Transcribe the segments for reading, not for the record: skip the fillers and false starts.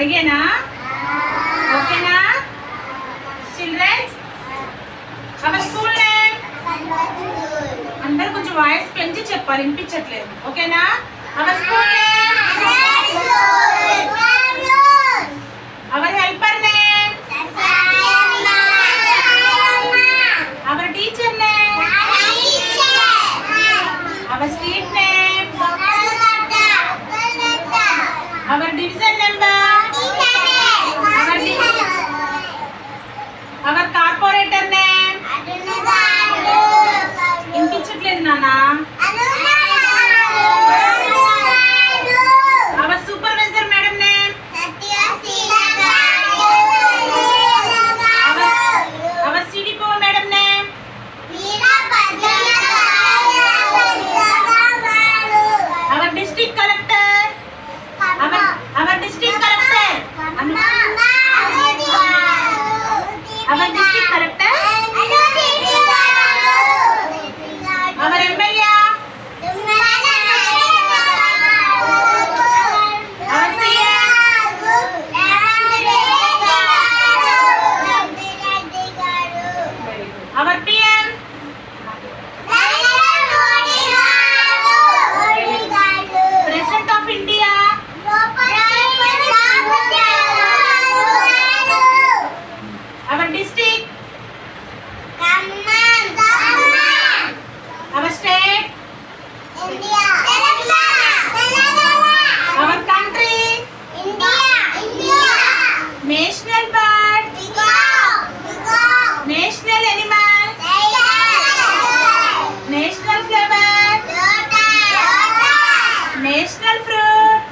అడిగేనా? ఓకేనా children's? Hour school name అందరు కొంచెం వాయిస్ పెంచి చెప్పాలి, వినిపించట్లేదు. ఓకేనా? Our school name, our helper name, our teacher name, our street name, our division number, our corporator name. వినిపించట్లేదు నాన్న. Our supervisor madam name, our CDPO madam name, our district collector, our district collector, our district collector, our MLA, our CM, our PM, president of India, our district, our state, our country, national bird, national animal, national flavour, national fruit,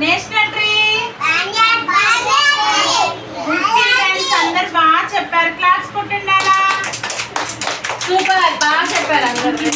national tree. అందరు బాగా చెప్పారు, claps కొట్టండి. అలా super, బాగా చెప్పారు అందరూ.